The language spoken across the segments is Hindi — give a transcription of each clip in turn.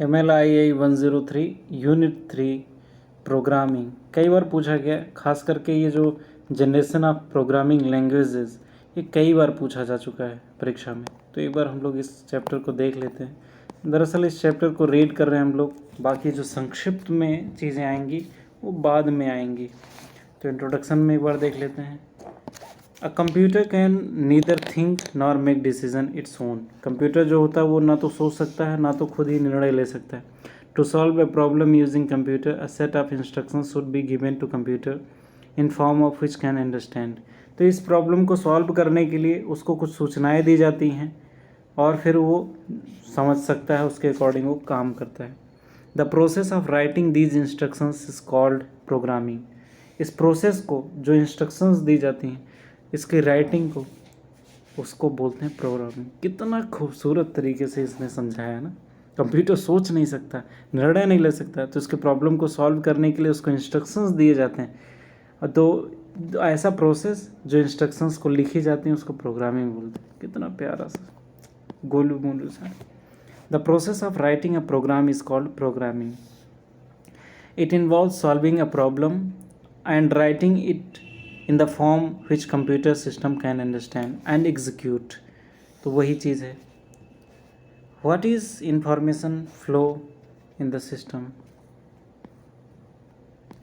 MLII 103 यूनिट 3 प्रोग्रामिंग कई बार पूछा गया, खास करके ये जो जनरेशन ऑफ प्रोग्रामिंग लैंग्वेजेस ये कई बार पूछा जा चुका है परीक्षा में। तो एक बार हम लोग इस चैप्टर को देख लेते हैं। दरअसल इस चैप्टर को रीड कर रहे हैं हम लोग, बाकी जो संक्षिप्त में चीज़ें आएंगी वो बाद में आएंगी। तो इंट्रोडक्शन में एक बार देख लेते हैं। A computer can neither think nor make decision its own. Computer जो होता है वो ना तो सोच सकता है ना तो खुद ही निर्णय ले सकता है। To solve a problem using computer a set of instruction should be given to computer in form of which can understand. तो इस प्रॉब्लम को सॉल्व करने के लिए उसको कुछ सूचनाएं दी जाती हैं और फिर वो समझ सकता है, उसके अकॉर्डिंग वो काम करता है। The process of writing these instructions is called programming. इस प्रोसेस को, जो इंस्ट्रक्शंस दी जाती हैं, इसकी राइटिंग को, उसको बोलते हैं प्रोग्रामिंग। कितना खूबसूरत तरीके से इसने समझाया है ना। कंप्यूटर सोच नहीं सकता, निर्णय नहीं ले सकता, तो इसके प्रॉब्लम को सॉल्व करने के लिए उसको इंस्ट्रक्शंस दिए जाते हैं। तो ऐसा प्रोसेस जो इंस्ट्रक्शंस को लिखी जाती हैं उसको प्रोग्रामिंग बोलते हैं। कितना प्यारा सा गोलू मोलू सा। The process of writing a program is called programming. It involve solving a problem and writing it in the form which computer system can understand and execute। तो वही चीज़ है। What is information flow in the system?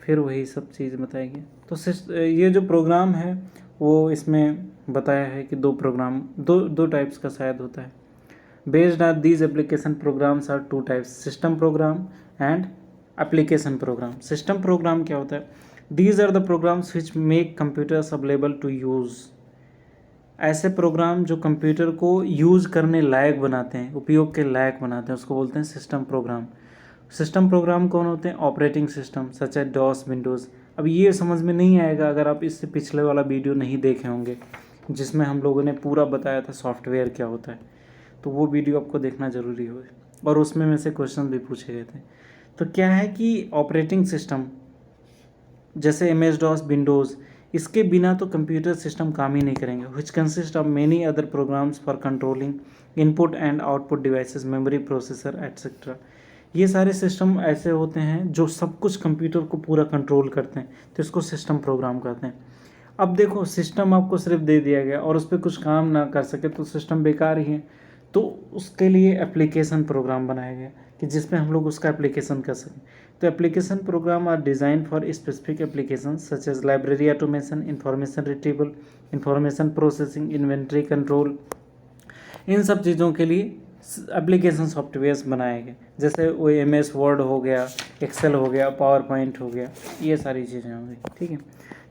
फिर वही सब चीज़ बताएगी। तो ये जो प्रोग्राम है वो इसमें बताया है कि दो टाइप्स का शायद होता है। Based on these application programs are two types, system program and application program. System program क्या होता है? These are the programs which make computers available to use। ऐसे प्रोग्राम जो कंप्यूटर को यूज़ करने लायक बनाते हैं, उपयोग के लायक बनाते हैं, उसको बोलते हैं सिस्टम प्रोग्राम। सिस्टम प्रोग्राम कौन होते हैं? Operating system such as DOS, Windows. अब ये समझ में नहीं आएगा अगर आप इससे पिछले वाला वीडियो नहीं देखे होंगे जिसमें हम लोगों ने पूरा बताया था सॉफ्टवेयर क्या होता है। तो वो वीडियो आपको देखना ज़रूरी हो, और उसमें में से क्वेश्चन भी पूछे गए थे। तो क्या है कि ऑपरेटिंग सिस्टम जैसे MS DOS, विंडोज़, इसके बिना तो कंप्यूटर सिस्टम काम ही नहीं करेंगे। Which consist of many other programs for controlling input and output devices, memory, processor etcetera. ये सारे सिस्टम ऐसे होते हैं जो सब कुछ कंप्यूटर को पूरा कंट्रोल करते हैं, तो इसको सिस्टम प्रोग्राम कहते हैं। अब देखो, सिस्टम आपको सिर्फ दे दिया गया और उस पर कुछ काम ना कर सके तो सिस्टम बेकार ही है। तो उसके लिए एप्लीकेशन प्रोग्राम बनाया गया कि जिसमें हम लोग उसका एप्लीकेशन कर सकें। तो application program are design for specific application such as library automation, information retrieval, information processing, inventory control. इन सब चीज़ों के लिए एप्लीकेशन सॉफ्टवेयर्स बनाए गए, जैसे वो MS वर्ड हो गया, एक्सेल हो गया, पावर पॉइंट हो गया, ये सारी चीज़ें हो गई। ठीक है,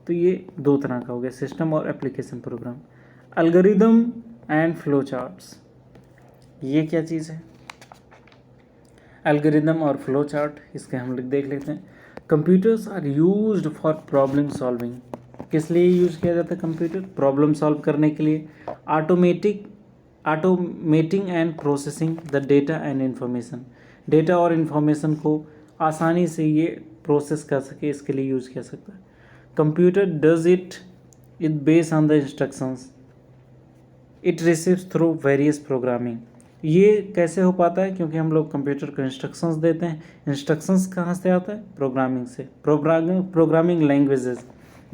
तो ये दो तरह का हो गया, सिस्टम और application program. Algorithm and flow charts, ये क्या चीज़ है? एल्गोरिदम और फ्लो चार्ट, इसके हम लोग देख लेते हैं। Computers are used for problem solving. किस लिए यूज किया जाता है कंप्यूटर? प्रॉब्लम सॉल्व करने के लिए। Automating and processing the data and information. Data और इन्फॉर्मेशन को आसानी से ये प्रोसेस कर सके, इसके लिए यूज किया सकता है। Computer does it based on the instructions it receives through various programming. ये कैसे हो पाता है? क्योंकि हम लोग कंप्यूटर को इंस्ट्रक्शंस देते हैं। इंस्ट्रक्शंस कहाँ से आता है? प्रोग्रामिंग से। प्रोग्रामिंग लैंग्वेजेस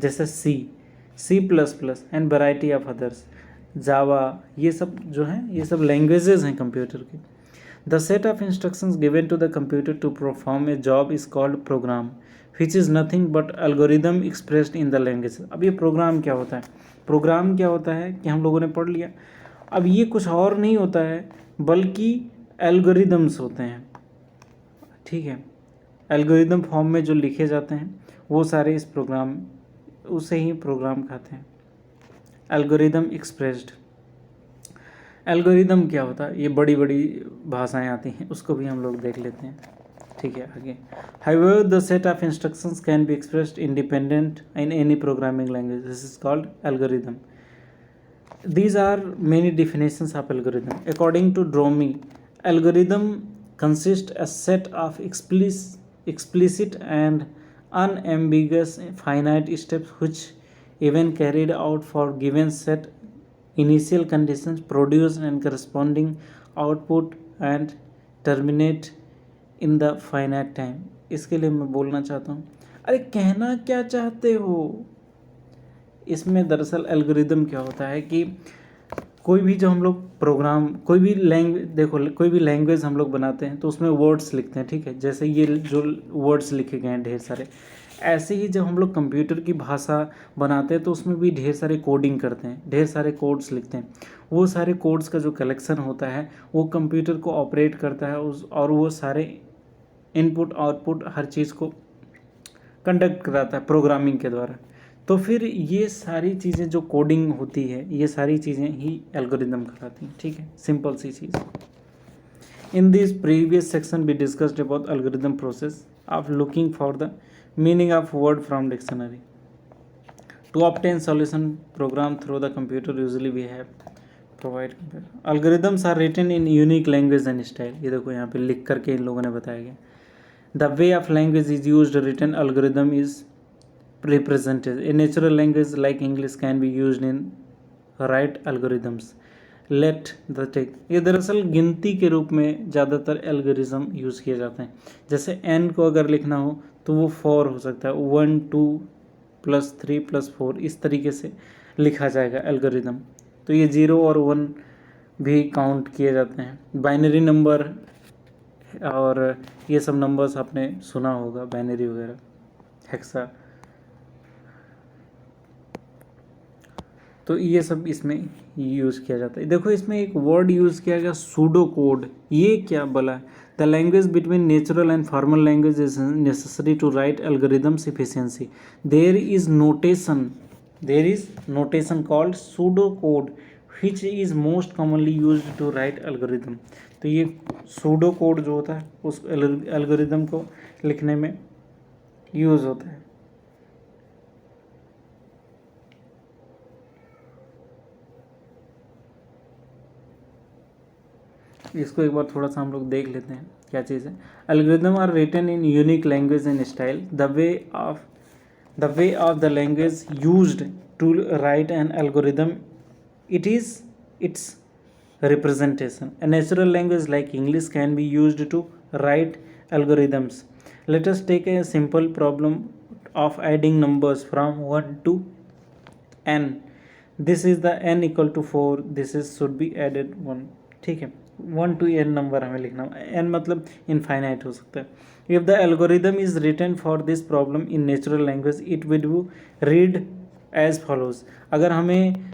जैसे C++ and variety of others, Java, ये सब जो हैं ये सब लैंग्वेजेस हैं कंप्यूटर की। The set of instructions given to the computer to perform a job is called program which is nothing but algorithm expressed in the language. अब ये प्रोग्राम क्या होता है? प्रोग्राम क्या होता है कि हम लोगों ने पढ़ लिया। अब ये कुछ और नहीं होता है बल्कि एल्गोरिदम्स होते हैं। ठीक है, एल्गोरिदम फॉर्म में जो लिखे जाते हैं वो सारे इस प्रोग्राम, उसे ही प्रोग्राम कहते हैं। Algorithm expressed. एल्गोरिदम क्या होता है? ये बड़ी बड़ी भाषाएं आती हैं, उसको भी हम लोग देख लेते हैं। ठीक है, आगे। However, the set of instructions can be expressed independent in any programming language. This is called algorithm. These are many definitions of algorithm. According to Dromi, algorithm consists a set of explicit and unambiguous finite steps which, even carried out for given set initial conditions, produce and corresponding output and terminate in the finite time. इसके लिए मैं बोलना चाहता हूँ, अरे कहना क्या चाहते हो। इसमें दरअसल एल्गोरिदम क्या होता है कि कोई भी जो हम लोग प्रोग्राम, कोई भी लैंग्वेज, देखो कोई भी लैंग्वेज हम लोग बनाते हैं तो उसमें वर्ड्स लिखते हैं, ठीक है, जैसे ये जो वर्ड्स लिखे गए हैं ढेर सारे, ऐसे ही जब हम लोग कंप्यूटर की भाषा बनाते हैं तो उसमें भी ढेर सारे कोडिंग करते हैं, ढेर सारे कोड्स लिखते हैं। वो सारे कोड्स का जो कलेक्शन होता है वो कंप्यूटर को ऑपरेट करता है और वो सारे इनपुट आउटपुट हर चीज़ को कंडक्ट कराता है प्रोग्रामिंग के द्वारा। तो फिर ये सारी चीज़ें जो कोडिंग होती है, ये सारी चीज़ें ही एल्गोरिदम कहलाती हैं, ठीक है, सिंपल सी चीज़। In this previous section we discussed about algorithm process of looking for the meaning of word from dictionary to obtain solution program through the computer usually we have provide. Algorithms are written in unique language and style. ये देखो यहाँ पे लिख करके इन लोगों ने बताया गया। The way of language is used, written algorithm is represented. A natural language like English can be used in write algorithms. Let the take, ये दरअसल गिनती के रूप में ज़्यादातर एल्गोरिज्म यूज़ किए जाते हैं। जैसे n को अगर लिखना हो तो वो 4 हो सकता है, 1 2 + 3 + 4, इस तरीके से लिखा जाएगा एल्गोरिदम। तो ये 0 और 1 भी काउंट किए जाते हैं। बाइनरी नंबर और ये सब नंबर्स आपने सुना होगा, बाइनरी वगैरह, हेक्सा, तो ये सब इसमें यूज़ किया जाता है। देखो इसमें एक वर्ड यूज़ किया गया, सूडो कोड। ये क्या बोला है? The language between natural and formal language is necessary to write algorithms efficiency. There is notation called pseudo code which is most commonly used to write algorithm। तो ये सूडो कोड जो होता है उस एल्गोरिदम को लिखने में यूज़ होता है। इसको एक बार थोड़ा सा हम लोग देख लेते हैं क्या चीज़ है। Algorithm are written in unique language and style. The way of the language used to write an algorithm, it is its representation. A natural language like English can be used to write algorithms. Let us take a simple problem of adding numbers from 1 to n. This is the n equal to 4, this is should be added 1, ठीक है। 1 to n नंबर हमें लिखना, n मतलब इनफाइनाइट हो सकता है। If the algorithm is written for this problem in natural language, it will read as follows। अगर हमें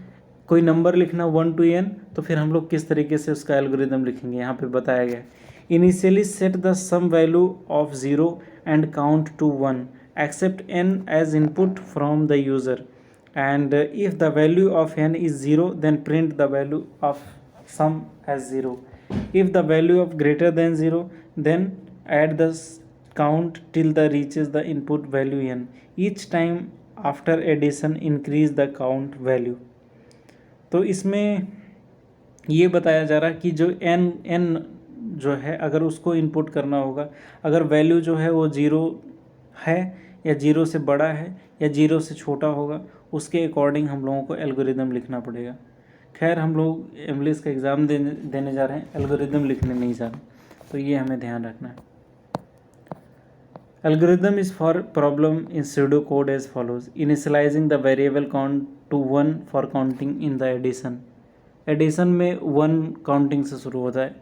कोई नंबर लिखना 1 to n तो फिर हम लोग किस तरीके से उसका एल्गोरिदम लिखेंगे, यहाँ पे बताया गया। Initially set the sum value of 0 and count to 1, accept n as input from the user, and if the value of n is 0 then print the value of sum as 0। If the value of greater than 0 then add the count till the reaches the input value n। Each time after addition increase the count value. तो इसमें ये बताया जा रहा है कि जो n जो है अगर उसको इनपुट करना होगा, अगर वैल्यू जो है वो 0 है या 0 से बड़ा है या 0 से छोटा होगा, उसके अकॉर्डिंग हम लोगों को एल्गोरिदम लिखना पड़ेगा। खैर हम लोग इंग्लिश का एग्ज़ाम देने जा रहे हैं, एल्गोरिदम लिखने नहीं जा रहे, तो ये हमें ध्यान रखना है। Algorithm is for problem in pseudocode as follows: initializing the variable count to 1 for counting in the addition। Addition में 1 काउंटिंग से शुरू होता है,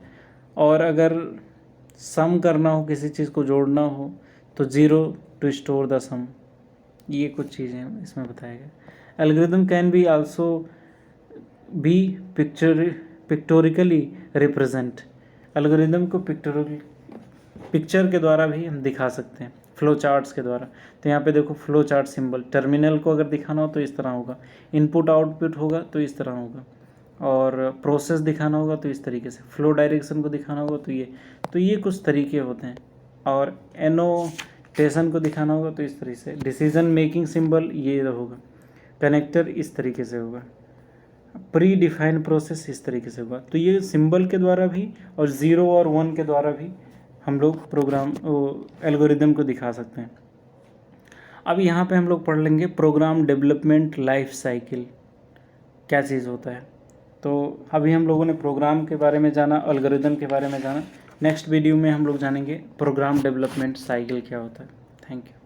और अगर सम करना हो, किसी चीज़ को जोड़ना हो तो 0 टू स्टोर द सम। ये कुछ चीज़ें इसमें बताया गया। Algorithm can be also be pictorially represent. Algorithm को पिक्चर के द्वारा भी हम दिखा सकते हैं, फ्लो चार्ट्स के द्वारा। तो यहाँ पे देखो फ्लो चार्ट सिंबल, टर्मिनल को अगर दिखाना हो तो इस तरह होगा, इनपुट आउटपुट होगा तो इस तरह होगा, और प्रोसेस दिखाना होगा तो इस तरीके से, फ्लो डायरेक्शन को दिखाना होगा तो ये कुछ तरीके होते हैं, और एनोटेशन को दिखाना होगा तो इस तरीके से, डिसीजन मेकिंग सिंबल ये होगा, कनेक्टर इस तरीके से होगा, प्री डिफाइंड प्रोसेस इस तरीके से होगा। तो ये सिंबल के द्वारा भी और 0 और 1 के द्वारा भी हम लोग प्रोग्राम एल्गोरिदम को दिखा सकते हैं। अब यहाँ पे हम लोग पढ़ लेंगे प्रोग्राम डेवलपमेंट लाइफ साइकिल क्या चीज़ होता है। तो अभी हम लोगों ने प्रोग्राम के बारे में जाना, एल्गोरिदम के बारे में जाना, नेक्स्ट वीडियो में हम लोग जानेंगे प्रोग्राम डेवलपमेंट साइकिल क्या होता है। Thank you.